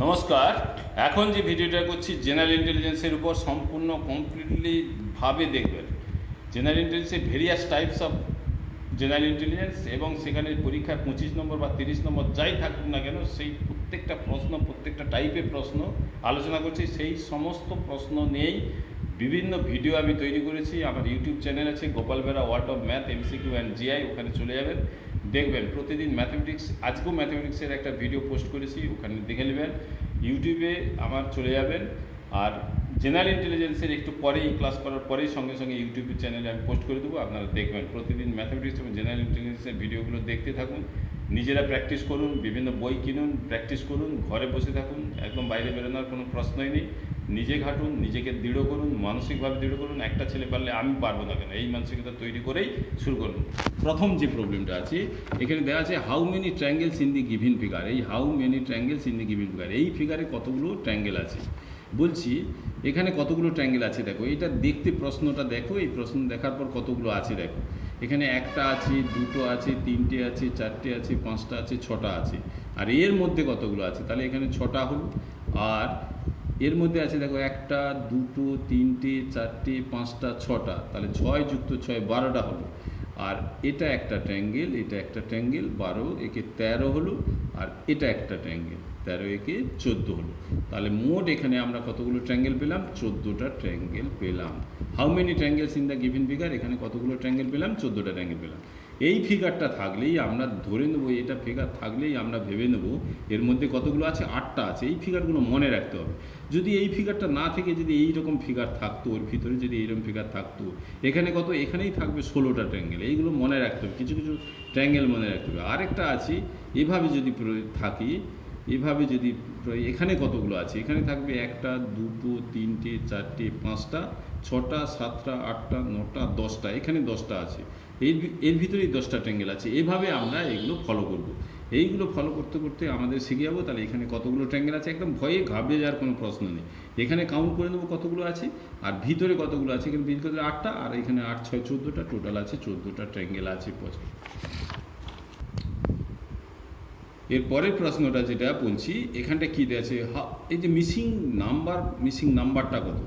নমস্কার। এখন যে ভিডিওটা করছি জেনারেল ইন্টেলিজেন্সের উপর সম্পূর্ণ কমপ্লিটলি ভাবে দেখবেন। জেনারেল ইন্টেলিজেন্সের various types of general intelligence এবং সেখানে পরীক্ষায় 25 নম্বর বা 30 নম্বর যাই থাকুক না কেন সেই প্রত্যেকটা প্রশ্ন, প্রত্যেকটা টাইপের প্রশ্ন আলোচনা করছি। সেই সমস্ত প্রশ্ন নিয়েই বিভিন্ন ভিডিও আমি তৈরি করেছি। আমার ইউটিউব চ্যানেল আছে Gopal Bera world of math, MCQ and GI, ওখানে চলে যাবেন, দেখবেন প্রতিদিন ম্যাথমেটিক্স। আজকেও ম্যাথমেটিক্সের একটা ভিডিও পোস্ট করেছি, ওখানে দেখে নেবেন। ইউটিউবে আমার চলে যাবেন। আর জেনারেল ইন্টেলিজেন্সের একটু পরেই ক্লাস করার পরেই সঙ্গে সঙ্গে ইউটিউব চ্যানেলে আমি পোস্ট করে দেবো, আপনারা দেখবেন। প্রতিদিন ম্যাথমেটিক্স এবং জেনারেল ইন্টেলিজেন্সের ভিডিওগুলো দেখতে থাকুন, নিজেরা প্র্যাকটিস করুন, বিভিন্ন বই কিনুন, প্র্যাকটিস করুন, ঘরে বসে থাকুন, একদম বাইরে বেরোনোর কোনো প্রশ্নই নেই। নিজে ঘাটুন, নিজেকে দৃঢ় করুন, মানসিকভাবে দৃঢ় করুন। একটা ছেলে পারলে আমি পারবো না কেন, এই মানসিকতা তৈরি করেই শুরু করুন। প্রথম যে প্রবলেমটা আছে এখানে দেওয়া আছে how many triangles in the given figure. এই how many triangles in the given figure, এই ফিগারে কতগুলো ট্রায়াঙ্গেল আছে বলছি। এখানে কতগুলো ট্রায়াঙ্গেল আছে দেখো, এটা দেখতে প্রশ্নটা দেখো, এই প্রশ্ন দেখার পর কতগুলো আছে দেখো। এখানে একটা আছে, দুটো আছে, তিনটে আছে, চারটে আছে, পাঁচটা আছে, ছটা আছে। আর এর মধ্যে কতগুলো আছে, তাহলে এখানে ছটা হলো। আর এর মধ্যে আছে দেখো একটা, দুটো, তিনটে, চারটে, পাঁচটা, ছটা, তাহলে 6 যুক্ত 6 12টা হলো। আর এটা একটা ট্রায়াঙ্গেল, এটা একটা ট্রায়াঙ্গেল, 12 একে 13 হলো। আর এটা একটা ট্রায়াঙ্গেল, 13 একে 14 হলো। তাহলে মোট এখানে আমরা কতগুলো ট্রায়াঙ্গেল পেলাম? 14টা ট্রায়াঙ্গেল পেলাম। How many triangles in the given figure, এখানে কতগুলো ট্রায়াঙ্গেল পেলাম? 14টা ট্রায়াঙ্গেল পেলাম। এই ফিগারটা থাকলেই আমরা ধরে নেবো, এটা ফিগার থাকলেই আমরা ভেবে নেবো এর মধ্যে কতগুলো আছে? 8টা আছে। এই ফিগারগুলো মনে রাখতে হবে। যদি এই ফিগারটা না থেকে যদি এইরকম ফিগার থাকতো, ওর ভিতরে যদি এইরকম ফিগার থাকতো, এখানে কত? এখানেই থাকবে 16টা ট্রায়াঙ্গেল। এইগুলো মনে রাখতে হবে, কিছু কিছু ট্রায়াঙ্গেল মনে রাখতে হবে। আরেকটা আছে, এভাবে যদি থাকি, এভাবে যদি এখানে কতগুলো আছে? এখানে থাকবে একটা, দুটো, তিনটে, চারটে, পাঁচটা, ছটা, সাতটা, আটটা, নটা, 10টা। এখানে 10টা আছে। এর ভিতরেই 10টা ট্রায়াঙ্গেল আছে। এভাবে আমরা এগুলো ফলো করব। এইগুলো ফলো করতে করতে আমাদের শিখে যাবো। তাহলে এখানে কতগুলো ট্রায়াঙ্গেল আছে, একদম ভয়ে ঘাবড়ে যাওয়ার কোনো প্রশ্ন নেই। এখানে কাউন্ট করে নেবো কতগুলো আছে, আর ভিতরে কতগুলো আছে। এখানে ভিতরে 8টা, আর এখানে 8 6 14টা, টোটাল আছে 14টা ট্রায়াঙ্গেল আছে। এর পরের প্রশ্নটা যেটা বলছি, এখানটা কী আছে? এই যে মিসিং নাম্বারটা কত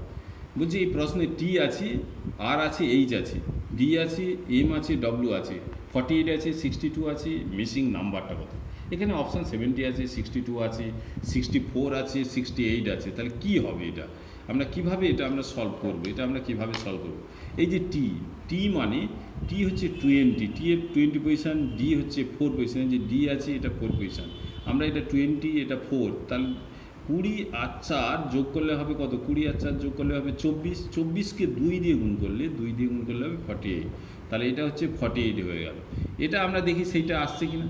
বলছি। এই প্রশ্নে টি আছে, আর আছে, এইচ আছে, ডি আছে, এম আছে, ডব্লিউ আছে, 48 আছে, 62 আছে, মিসিং নাম্বারটা কত? এখানে অপশান 70 আছে, 62 আছে, 64 আছে, 68 আছে। তাহলে কি হবে এটা? আমরা কিভাবে এটা আমরা সলভ করবো? এটা আমরা কিভাবে সলভ করবো? এই যে টি মানে টি হচ্ছে 20, টি এর 20 পজিশান, ডি হচ্ছে 4 পজিশান। যে ডি আছে এটা 4 পজিশান, আমরা এটা 20, এটা 4। তাহলে 20 আর 4 যোগ করলে হবে কত? 20 আর 4 যোগ করলে হবে 24। 24কে 2 দিয়ে গুণ করলে হবে 48। তাহলে এটা হচ্ছে 48 হয়ে গেল। এটা আমরা দেখি সেইটা আসছে কিনা।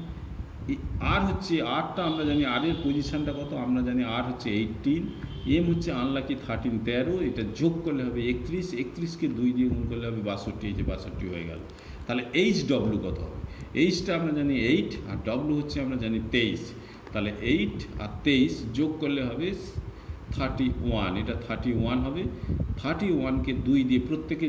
আর হচ্ছে আরটা আমরা জানি, আরের পজিশানটা কত আমরা জানি। আর হচ্ছে 18, এম হচ্ছে আনলাকি 13, 13। এটা যোগ করলে হবে 31, 31কে 2 দিয়ে গুণ করলে হবে 62। এই যে 62 হয়ে গেল। তাহলে এইচ ডব্লিউ কত হবে? এইচটা আমরা জানি 8, আর ডব্লিউ হচ্ছে আমরা জানি 23। তাহলে 8 আর 23 যোগ করলে হবে 31। এটা 31 হবে। 31কে 2 দিয়ে প্রত্যেকে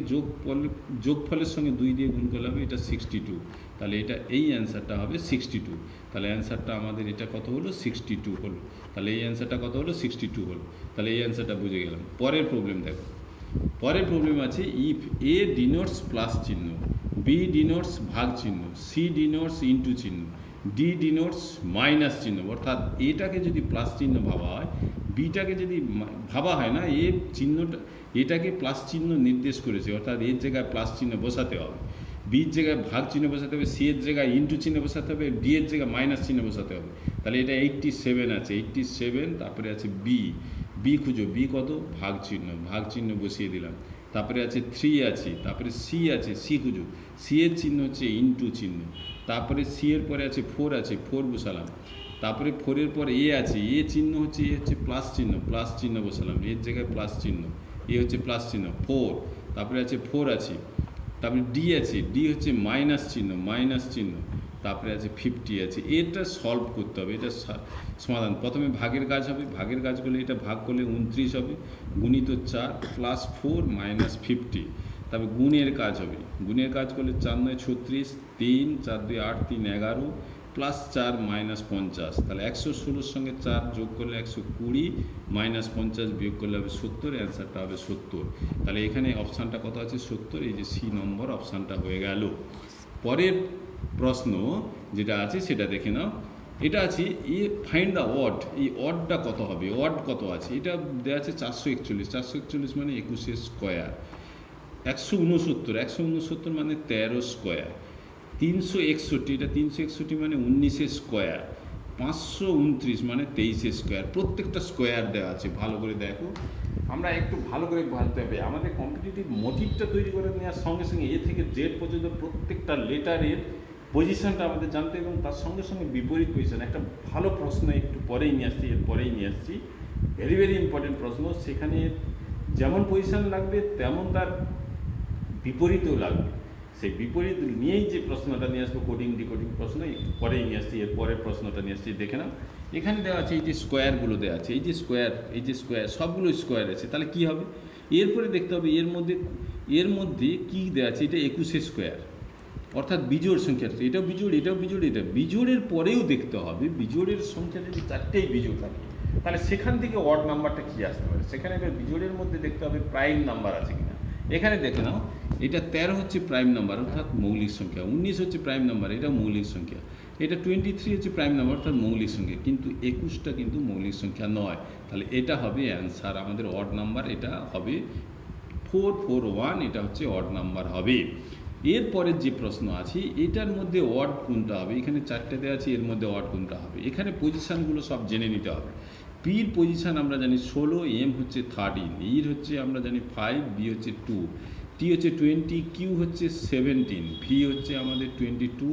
যোগফলের সঙ্গে 2 দিয়ে গুণ করলে হবে এটা 62। তাহলে এটা এই অ্যান্সারটা হবে 62। তাহলে অ্যান্সারটা আমাদের এটা কত হলো? 62 হলো। তাহলে এই অ্যান্সারটা কত হলো? 62 হলো। তাহলে এই অ্যান্সারটা বুঝে গেলাম। পরের প্রবলেম দেখো। পরের প্রবলেম আছে ইফ এ ডিনোটস প্লাস চিহ্ন, বি ডিনোটস ভাগ চিহ্ন, সি ডিনোটস ইন্টু চিহ্ন, ডি ডিনোটস মাইনাস চিহ্ন। অর্থাৎ এটাকে যদি প্লাস চিহ্ন ভাবা হয়, বিটাকে যদি ভাবা হয় না, এ চিহ্নটা এটাকে প্লাস চিহ্ন নির্দেশ করেছে, অর্থাৎ এর জায়গায় প্লাস চিহ্ন বসাতে হবে, বির জায়গায় ভাগ চিহ্ন বসাতে হবে, সি এর জায়গায় ইন্টু চিহ্ন বসাতে হবে, ডি এর জায়গায় মাইনাস চিহ্ন বসাতে হবে। তাহলে এটা 87 আছে, 87। তারপরে আছে বি খুঁজো, বি কত? ভাগ চিহ্ন বসিয়ে দিলাম। তারপরে আছে 3 আছে, তারপরে সি আছে, সি খুঁজো, সি এর চিহ্ন হচ্ছে ইন্টু চিহ্ন। তারপরে সি এর পরে আছে 4 আছে, 4 বসালাম। তারপরে 4-এর পর এ আছে, এ চিহ্ন হচ্ছে প্লাস চিহ্ন বসালাম, এর জায়গায় প্লাস চিহ্ন, এ হচ্ছে প্লাস চিহ্ন 4। তারপরে আছে 4 আছে। তারপরে ডি আছে, ডি হচ্ছে মাইনাস চিহ্ন। তারপরে আছে 50 আছে। এটা সলভ করতে হবে, এটা সমাধান। প্রথমে ভাগের কাজ হবে, ভাগের কাজ করলে এটা ভাগ করলে 29 হবে, গুণিত 4 প্লাস 4 মাইনাস 50। তারপরে গুণের কাজ হবে, গুণের কাজ করলে 4 9 36, 3 4 2 8 3 11 +4 -50, তাহলে 116 সঙ্গে 4 যোগ করলে 120, -50 বিয়োগ করলে হবে 70, অ্যান্সারটা হবে 70। তাহলে এখানে অপশানটা কত আছে? 70। এই যে সি নম্বর অপশানটা হয়ে গেল। পরের প্রশ্ন যেটা আছে সেটা দেখে নাও। এটা আছে ফাইন্ড দ্য অড, এই অডটা কত হবে? অড কত আছে? এটা দেওয়া আছে 441, 441 মানে 21 স্কোয়ার, 169 মানে 13 স্কোয়ার, 361, এটা 361 মানে 19 স্কোয়ার, 529 মানে 23 স্কোয়ার। প্রত্যেকটা স্কোয়ার দেওয়া আছে, ভালো করে দেখো। আমরা একটু ভালো করে ভাবতে হবে, আমাদের কম্পিটিটিভ মোটিভটা তৈরি করে নেওয়ার সঙ্গে সঙ্গে এ থেকে জেড পর্যন্ত প্রত্যেকটা লেটারের পজিশনটা আমাদের জানতে, এবং তার সঙ্গে সঙ্গে বিপরীত পজিশন। একটা ভালো প্রশ্ন একটু পরেই নিয়ে আসছি, এরপরেই নিয়ে আসছি, ভেরি ভেরি ইম্পর্টেন্ট প্রশ্ন। সেখানে যেমন পজিশন লাগবে তেমন তার বিপরীতেও লাগবে। সেই বিপরীত নিয়েই যে প্রশ্নটা নিয়ে আসবো, কোডিং ডিকোডিং প্রশ্ন, একটু পরেই নিয়ে আসছি, এরপরের প্রশ্নটা নিয়ে আসছি। দেখে নাও, এখানে দেওয়া আছে এই যে স্কোয়ারগুলো দেওয়া আছে, এই যে স্কোয়ার, সবগুলো স্কোয়ার আছে। তাহলে কি হবে? এরপরে দেখতে হবে এর মধ্যে কি দেওয়া আছে। এটা 21 স্কোয়ার, অর্থাৎ বিজোড় সংখ্যা। এটাও বিজোড়, এটা বিজোড়ের পরেও দেখতে হবে, বিজোড়ের সংখ্যা যদি 4টেই বিজোড় থাকে তাহলে সেখান থেকে অড নাম্বারটা কী আসতে পারে। সেখানে এবার বিজোড়ের মধ্যে দেখতে হবে প্রাইম নাম্বার আছে কিনা। এখানে দেখে নাও, এটা 13 হচ্ছে প্রাইম নাম্বার, অর্থাৎ মৌলিক সংখ্যা, 19 হচ্ছে প্রাইম নাম্বার, এটা মৌলিক সংখ্যা, এটা 23 হচ্ছে প্রাইম নাম্বার, অর্থাৎ মৌলিক সংখ্যা, কিন্তু 21টা কিন্তু মৌলিক সংখ্যা নয়। তাহলে এটা হবে অ্যান্সার, আমাদের অড নাম্বার এটা হবে 441, এটা হচ্ছে অড নাম্বার হবে। এরপরের যে প্রশ্ন আছে, এটার মধ্যে অড কোনটা হবে? এখানে 4টে দেওয়া আছে, এর মধ্যে অড কোনটা হবে? এখানে পজিশানগুলো সব জেনে নিতে হবে। পির পজিশান আমরা জানি 16, এম হচ্ছে 13, ইর হচ্ছে আমরা জানি 5, বি হচ্ছে 2, টি হচ্ছে 20, কিউ হচ্ছে 17, ভি হচ্ছে আমাদের 22,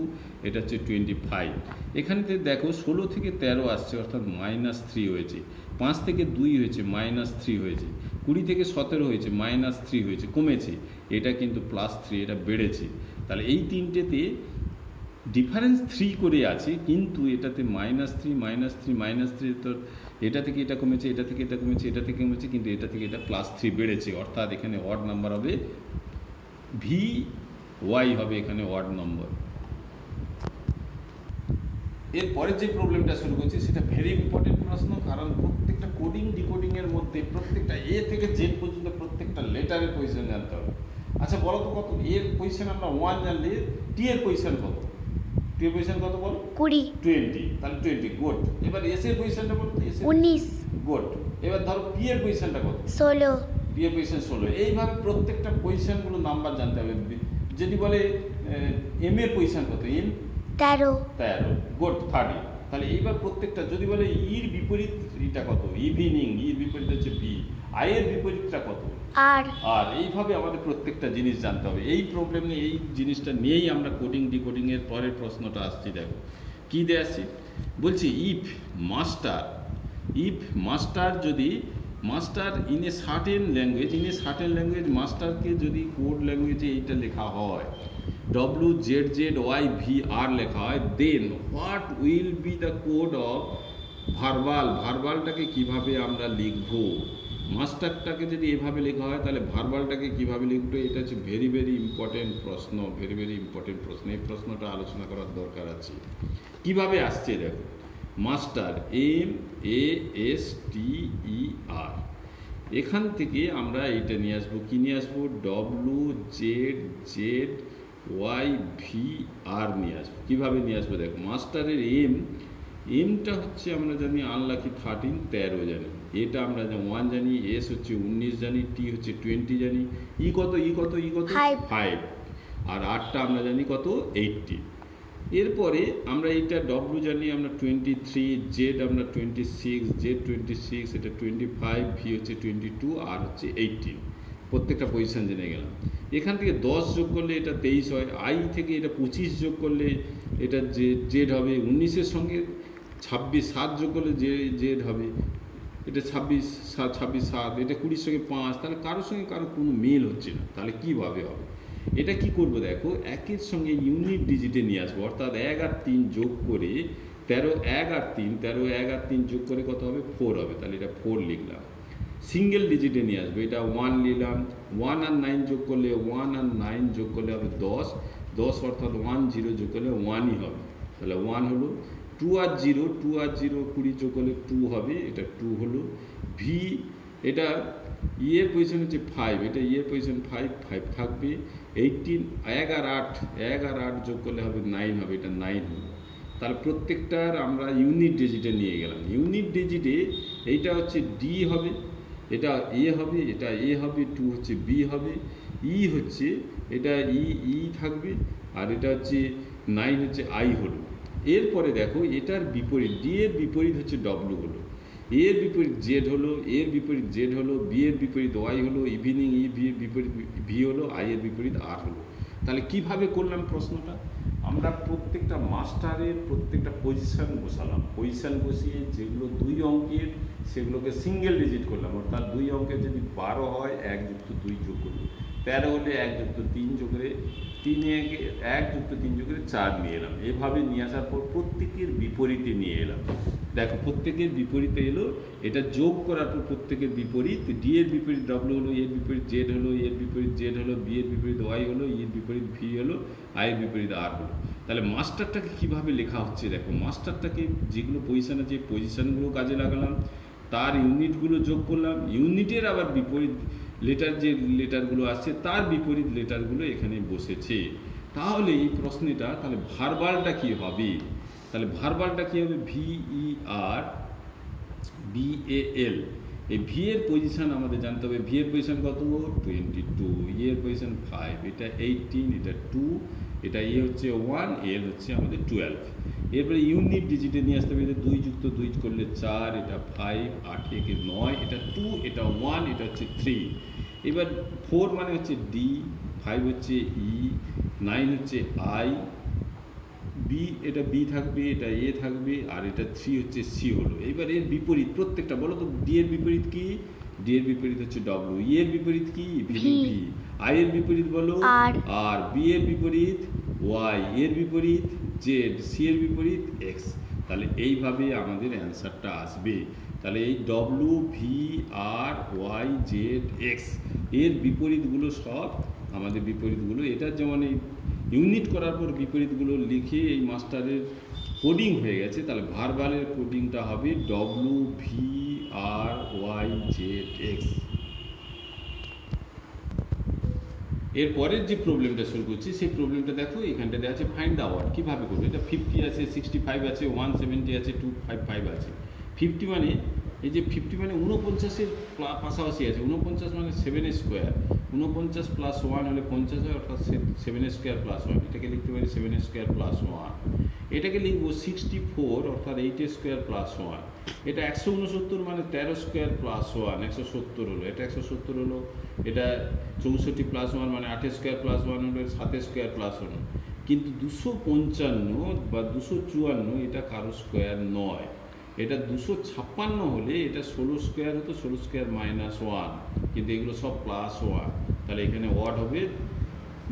এটা হচ্ছে 25। এখানেতে দেখো 16 থেকে 13 আসছে, অর্থাৎ -3 হয়েছে, 5 থেকে 2 হয়েছে, -3 হয়েছে, 20 থেকে 17 হয়েছে, -3 হয়েছে, কমেছে, এটা কিন্তু +3, এটা বেড়েছে। তাহলে এই তিনটেতে ডিফারেন্স 3 করে আছে, কিন্তু এটাতে -3 তো এটা থেকে এটা কমেছে, এটা থেকে এটা কমেছে, এটা থেকে কমেছে, কিন্তু এটা থেকে এটা +3 বেড়েছে, অর্থাৎ এখানে অড নাম্বার হবে ভি ওয়াই হবে এখানে অড নম্বর। এরপরে যে প্রবলেমটা শুরু করছি সেটা ভেরি ইম্পর্টেন্ট প্রশ্ন, কারণ প্রত্যেকটা কোডিং ডিকোডিংয়ের মধ্যে প্রত্যেকটা এ থেকে জেড পর্যন্ত প্রত্যেকটা লেটারের পজিশন জানতে হবে। আচ্ছা বলো তো কত? এর পজিশন আমরা 1 জানলে টি এর পজিশন কত? টি এর পজিশন কত বলো? 20, তাহলে 20 গুড। এবার এস এর পজিশনটা বলো তো? 19 গুড। এবার ধরো পি এর পজিশনটা কত? 16 পি এর পজিশন 16। এইভাবে প্রত্যেকটা পজিশনগুলো নাম্বার জানতে হবে। যদি বলে এম এর পজিশন কত? M 13, good 30। তাহলে এইবার প্রত্যেকটা যদি বলে ইর বিপরীত এটা কত? ইভিনিং, ইর বিপরীত হচ্ছে বি, আয়ের বিপরীতটা কত? আর এইভাবে আমাদের প্রত্যেকটা জিনিস জানতে হবে। এই প্রবলেম নিয়ে, এই জিনিসটা নিয়েই আমরা কোডিং ডিকোডিংয়ের পরের প্রশ্নটা আসছি। দেখো কী দেয়া আছে, বলছি ইফ মাস্টার যদি master in a certain language, মাস্টারকে যদি কোড ল্যাঙ্গুয়েজে এইটা লেখা হয়, WZZYVR লেখা হয়, then what will be the code of ভার্বালটাকে কিভাবে আমরা লিখব? মাস্টারটাকে যদি এভাবে লেখা হয় তাহলে ভার্বালটাকে কিভাবে লিখবো? এটা হচ্ছে ভেরি ভেরি ইম্পর্টেন্ট প্রশ্ন, এই প্রশ্নটা আলোচনা করার দরকার আছে। কিভাবে আসছে দেখো, মাস্টার MASTER, এখান থেকে আমরা এটা নিয়ে আসবো, কি নিয়ে আসবো? WZZYVR নিয়ে আসবো। কীভাবে নিয়ে আসবো দেখো, মাস্টারের এমটা হচ্ছে আমরা জানি আনলাকি 13 জানি, এটা আমরা 1 জানি, এস হচ্ছে 19 জানি, টি হচ্ছে 20 জানি, ই কত 5, আর আরটা আমরা জানি কত? 80। এরপরে আমরা এইটা ডব্লু জানি আমরা 23, জেড আমরা 26, এটা 25, ভি হচ্ছে 22, আর হচ্ছে 18। প্রত্যেকটা পজিশন জেনে গেলাম। এখান থেকে 10 যোগ করলে এটা 23 হয়, আই থেকে এটা 25 যোগ করলে এটা জেড হবে, 19-এর সঙ্গে 7 যোগ করলে জেড হবে, এটা 26, 7, এটা 20-র সঙ্গে 5, তাহলে কারোর সঙ্গে কারো কোনো মিল হচ্ছে না। তাহলে কীভাবে হবে? এটা কি করব দেখো, একের সঙ্গে ইউনিট ডিজিটে নিয়ে আসবো, অর্থাৎ 1 আর 3 যোগ করে 13, 1 আর 3 যোগ করে কত হবে? 4 হবে। তাহলে এটা 4 লিখলাম। সিঙ্গেল ডিজিটে নিয়ে আসবো, এটা 1 নিলাম, 1 আর 9 যোগ করলে হবে 10, অর্থাৎ 1 0 যোগ করলে 1ই হবে। তাহলে 1 হলো। 2 আর 0, 2 আর 0 20 যোগ করলে 2 হবে, এটা 2 হলো। ভি, এটা এর পজিশন হচ্ছে 5, এটা এর পজিশন 5, 5 থাকবে। 18, 1 আর 8, 1 আর 8 যোগ করলে হবে 9 হবে, এটা 9 হলো। তাহলে প্রত্যেকটার আমরা ইউনিট ডিজিটে নিয়ে গেলাম। ইউনিট ডিজিটে এইটা হচ্ছে ডি হবে, এটা এ হবে, এটা এ হবে, 2 হচ্ছে বি হবে, ই হচ্ছে এটা ই থাকবে, আর এটা হচ্ছে 9 হচ্ছে আই হলো। এরপরে দেখো এটার বিপরীত, ডি এর বিপরীত হচ্ছে ডব্লু হলো, এর বিপরীত জেড হলো, এর বিপরীত জেড হলো, বি এর বিপরীত ওয়াই হলো, ইভিনিং ই ভি এর বিপরীত ভি হলো, আই এর বিপরীত আর হলো। তাহলে কিভাবে করলাম প্রশ্নটা? আমরা প্রত্যেকটা মাস্টারের প্রত্যেকটা পজিশান বসালাম, পজিশান বসিয়ে যেগুলো 2 অঙ্কের সেগুলোকে সিঙ্গেল ডিজিট করলাম, অর্থাৎ 2 অঙ্কের যদি 12 হয় 1 যুক্ত 2 যোগ করলো, 13 হলে 1 যুক্ত 3 যোগ করে 1 যুক্ত 3 যোগ করে 4 নিয়ে এলাম। এভাবে নিয়ে আসার পর প্রত্যেকের বিপরীতে নিয়ে এলাম। দেখো প্রত্যেকের বিপরীতে এলো, এটা যোগ করার পর প্রত্যেকের বিপরীত, ডি এর বিপরীত ডব্লু হলো, এর বিপরীত জেড হলো, এর বিপরীত জেড হলো, বি এর বিপরীত ওয়াই হলো, এর বিপরীত ভি হলো, আই এর বিপরীত আর হলো। তাহলে মাস্টারটাকে কিভাবে লেখা হচ্ছে দেখো, মাস্টারটাকে যেগুলো পজিশন আছে পজিশনগুলো কাজে লাগালাম, তার ইউনিটগুলো যোগ করলাম, ইউনিটের আবার বিপরীত লেটার যে লেটারগুলো আসছে তার বিপরীত লেটারগুলো এখানে বসেছে। তাহলে এই প্রশ্নটা তাহলে ভার্বালটা কি হবে? তাহলে ভার্বালটা কী হবে? VER BAL। এই ভি এর পজিশান আমাদের জানতে হবে, ভি এর পজিশান কত? 22, এর পজিশান 5, এটা 18, এটা 2, এটা এ হচ্ছে 1, এল হচ্ছে আমাদের 12। এরপরে ইউনিট ডিজিটে নিয়ে আসতে হবে, এটা 2 যুক্ত 2 করলে 4, এটা 5, 8 একে 9, এটা 2, এটা 1, এটা হচ্ছে 3। এবার 4 মানে হচ্ছে ডি, 5 হচ্ছে ই, 9 হচ্ছে আই, বি, এটা বি থাকবে, এটা এ থাকবে, আর এটা 3 হচ্ছে সি হলো। এবার এর বিপরীত প্রত্যেকটা বলো তো, ডি এর বিপরীত কি? ডি এর বিপরীত হচ্ছে ডব্লিউ, ই এর বিপরীত কি? ভি। আই এর বিপরীত বলো আর, বি এর বিপরীত ওয়াই, এর বিপরীত জেড, সি এর বিপরীত এক্স। তাহলে এইভাবে আমাদের অ্যান্সারটা আসবে। তাহলে এই ডব্লিউ, ভি, আর, ওয়াই, জেড, এক্স এর বিপরীতগুলো সব আমাদের বিপরীতগুলো, এটার যেমন এই ইউনিট করার পর বিপরীতগুলো লিখে এই মাস্টারের কোডিং হয়ে গেছে। তাহলে ভার্বালের কোডিংটা হবে ডব্লিউ, ভি, আর, ওয়াই, জেড, এক্স। এরপরের যে প্রবলেমটা শুরু করছি সেই প্রবলেমটা দেখো, এখানটা দেওয়া আছে ফাইন্ড দ্য ওয়ার্ড। কীভাবে করবো? এটা 50 আছে, 65 আছে, 170 আছে, 255 আছে। 50 মানে এই যে 50 মানে 49-এর পাশাপাশি আছে, 49 মানে 7 স্কোয়ার, 49 প্লাস 1 হলে 50 হয়, অর্থাৎ 7 স্কোয়ার প্লাস 1, এটাকে লিখতে পারি 7 স্কোয়ার প্লাস 1। এটাকে লিখবো 64 অর্থাৎ 8 স্কোয়ার প্লাস 1। এটা 169 মানে 13 স্কোয়ার প্লাস 1, 170 হলো, এটা 170 হলো। এটা 64 প্লাস 1 মানে 8 স্কোয়ার প্লাস 1 হলো, 7 স্কোয়ার প্লাস 1। কিন্তু 255 বা 254 এটা কারো স্কোয়ার নয়। এটা 256 হলে এটা 16 স্কোয়ার হতো, 16 স্কোয়ার মাইনাস 1, কিন্তু এগুলো সব প্লাস 1। তাহলে এখানে ওয়ার্ড হবে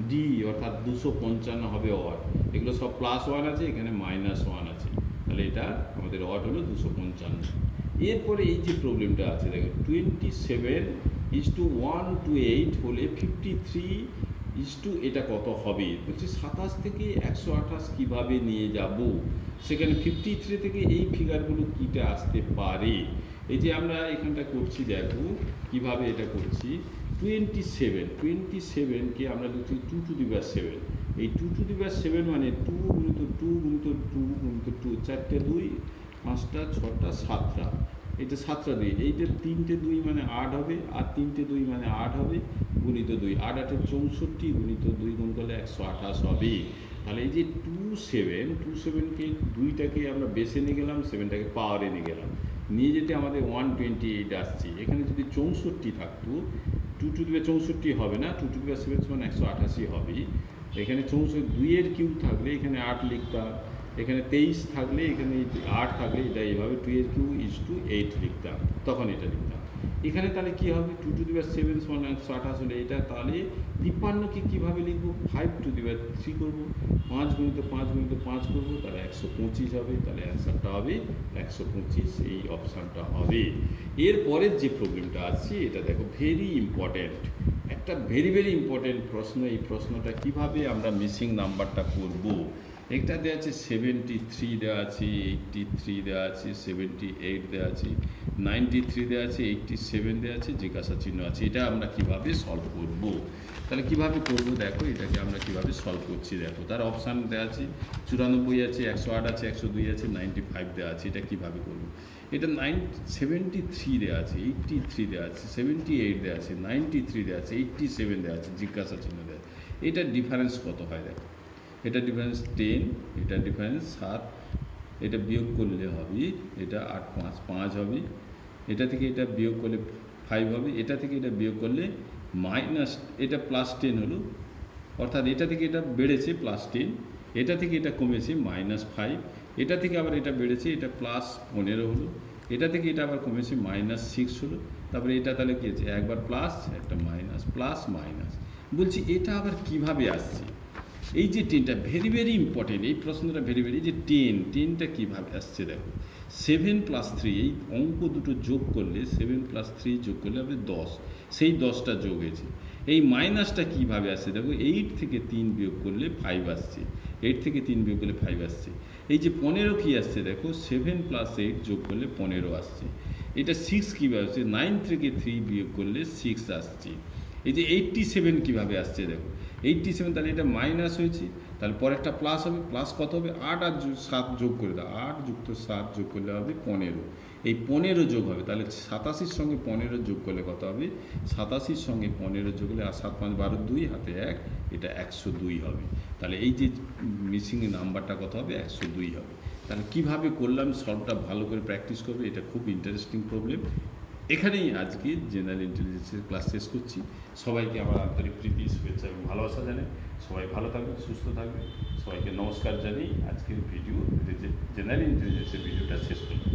ডি, অর্থাৎ 255 হবে ওয়ার্ড। এগুলো সব প্লাস 1 আছে, এখানে মাইনাস 1 আছে, তাহলে এটা আমাদের ওয়ার্ড হলো 255। এরপরে এই যে প্রবলেমটা আছে দেখো, 27:1:8 হলে 53 এটা কত হবে? বলছি 27 থেকে 128 কীভাবে নিয়ে যাব? সেখানে 53 থেকে এই ফিগারগুলো কীটা আসতে পারে? এই যে আমরা এখানটা করছি দেখো কীভাবে এটা করছি। 27কে আমরা লিখছি 2 টু দি পাওয়ার 7। এই 2 টু দি পাওয়ার 7 মানে 2 গুণিত 2 গুণিত 2 গুণিত 2, 4টে 2, 5টা 6টা 7টা, এটা 7টা 2, এইটা 3টে 2 মানে 8 হবে, আর 3টে 2 মানে 8 হবে, গুণিত 2, 8 8 64, গুণিত 2 গুণ করলে 128 হবে। তাহলে এই যে 27কে 2টাকে আমরা বেসে নিয়ে গেলাম, 7টাকে পাওয়ারে নিয়ে গেলাম, নিয়ে যেতে আমাদের 128 আসছে। এখানে যদি 64 থাকতো, 2 টু দি পাওয়ার 64 হবে না, 2 টু দি পাওয়ার 7 মানে 188 হবে। এখানে 2 এর কিউব থাকলে এখানে 8 লিখতাম, এখানে 23 থাকলে এখানে 8 থাকলে এটা এইভাবে 2 এর কিউব = 8 লিখতাম, তখন এটা লিখতাম। এখানে তাহলে কী হবে? 2 টু দি পাওয়ার 7 মানে 128 হলে এটা, তাহলে 53কে কীভাবে লিখবো? 5 টু দি পাওয়ার 3 করবো, 5 গুণিত 5 গুণিত 5 করবো, তাহলে 125 হবে। তাহলে অ্যান্সারটা হবে 125, এই অপশানটা হবে। এরপরের যে প্রবলেমটা আছে এটা দেখো, ভেরি ইম্পর্ট্যান্ট, একটা ভেরি ভেরি ইম্পর্ট্যান্ট প্রশ্ন। এই প্রশ্নটা কিভাবে আমরা মিসিং নাম্বারটা করব? একটা দেওয়া আছে 73 দেওয়া আছে, 83 দেওয়া আছে, 78 দেওয়া আছে, 93 দেওয়া আছে, 87 দেওয়া আছে, জিজ্ঞাসা চিহ্ন আছে। এটা আমরা কিভাবে সলভ করব? তাহলে কিভাবে করব দেখো, এটাকে আমরা কিভাবে সলভ করছি দেখো। তার অপশান দেওয়া আছে 94 আছে, 108 আছে, 102 আছে, 95 দেওয়া আছে। এটা কিভাবে করব? এটা 73 দেওয়া আছে, 83 দেওয়া আছে, 78 দেওয়া আছে, 93 দেওয়া আছে, 87 দেওয়া আছে, জিজ্ঞাসা চিহ্ন দেওয়া আছে। এটার ডিফারেন্স কত হয় দেখো। এটা ডিফারেন্স 10, এটা ডিফারেন্স 7, এটা বিয়োগ করলে হবে, এটা 8 5 5 হবে, এটা থেকে এটা বিয়োগ করলে 5 হবে, এটা থেকে এটা বিয়োগ করলে মাইনাস, এটা +10 হলো, অর্থাৎ এটা থেকে এটা বেড়েছে +10, এটা থেকে এটা কমেছে -5, এটা থেকে আবার এটা বেড়েছে, এটা +15 হলো, এটা থেকে এটা আবার কমেছে -6 হলো, তারপরে এটা তাহলে কী আছে, একবার প্লাস একটা মাইনাস, প্লাস মাইনাস। বলছি এটা আবার কিভাবে আসছে? এই যে 10টা ভেরি ভেরি ইম্পর্টেন্ট, এই প্রশ্নটা ভেরি ভেরি, যে 10টা কীভাবে আসছে দেখো। 7 + 3, এই অঙ্ক দুটো যোগ করলে 7 + 3 যোগ করলে হবে 10, সেই 10টা যোগ হয়েছে। এই মাইনাসটা কীভাবে আসছে দেখো, 8 থেকে 3 বিয়োগ করলে 5 আসছে, 8 থেকে 3 বিয়োগ করলে 5 আসছে। এই যে 15 কী আসছে দেখো, 7 + 8 যোগ করলে 15 আসছে। এটা 6 কীভাবে আসছে, 9 থেকে 3 বিয়োগ করলে 6 আসছে। এই যে 87 কীভাবে আসছে দেখো, 87 তাহলে এটা মাইনাস হয়েছে, তাহলে পরেরটা প্লাস হবে, প্লাস কত হবে, 8 আর 7 যোগ করে দাও, 8 যুক্ত 7 যোগ করলে হবে 15, এই 15 যোগ হবে, তাহলে 87-র সঙ্গে 15 যোগ করলে কত হবে, 87-র সঙ্গে 15 যোগ করলে, আর 7 5 12 2 হাতে 1, এটা 102 হবে। তাহলে এই যে মিসিং নাম্বারটা কত হবে, 102 হবে। তাহলে কীভাবে করলাম, সলভটা ভালো করে প্র্যাকটিস করবে, এটা খুব ইন্টারেস্টিং প্রবলেম। এখানেই আজকে জেনারেল ইন্টেলিজেন্সের ক্লাস শেষ করছি। সবাইকে আমার আন্তরিক প্রীতি, শুভেচ্ছা এবং ভালোবাসা জানাই। সবাই ভালো থাকবে, সুস্থ থাকবে। সবাইকে নমস্কার জানিয়ে আজকের ভিডিও, জেনারেল ইন্টেলিজেন্সের ভিডিওটা শেষ করলাম।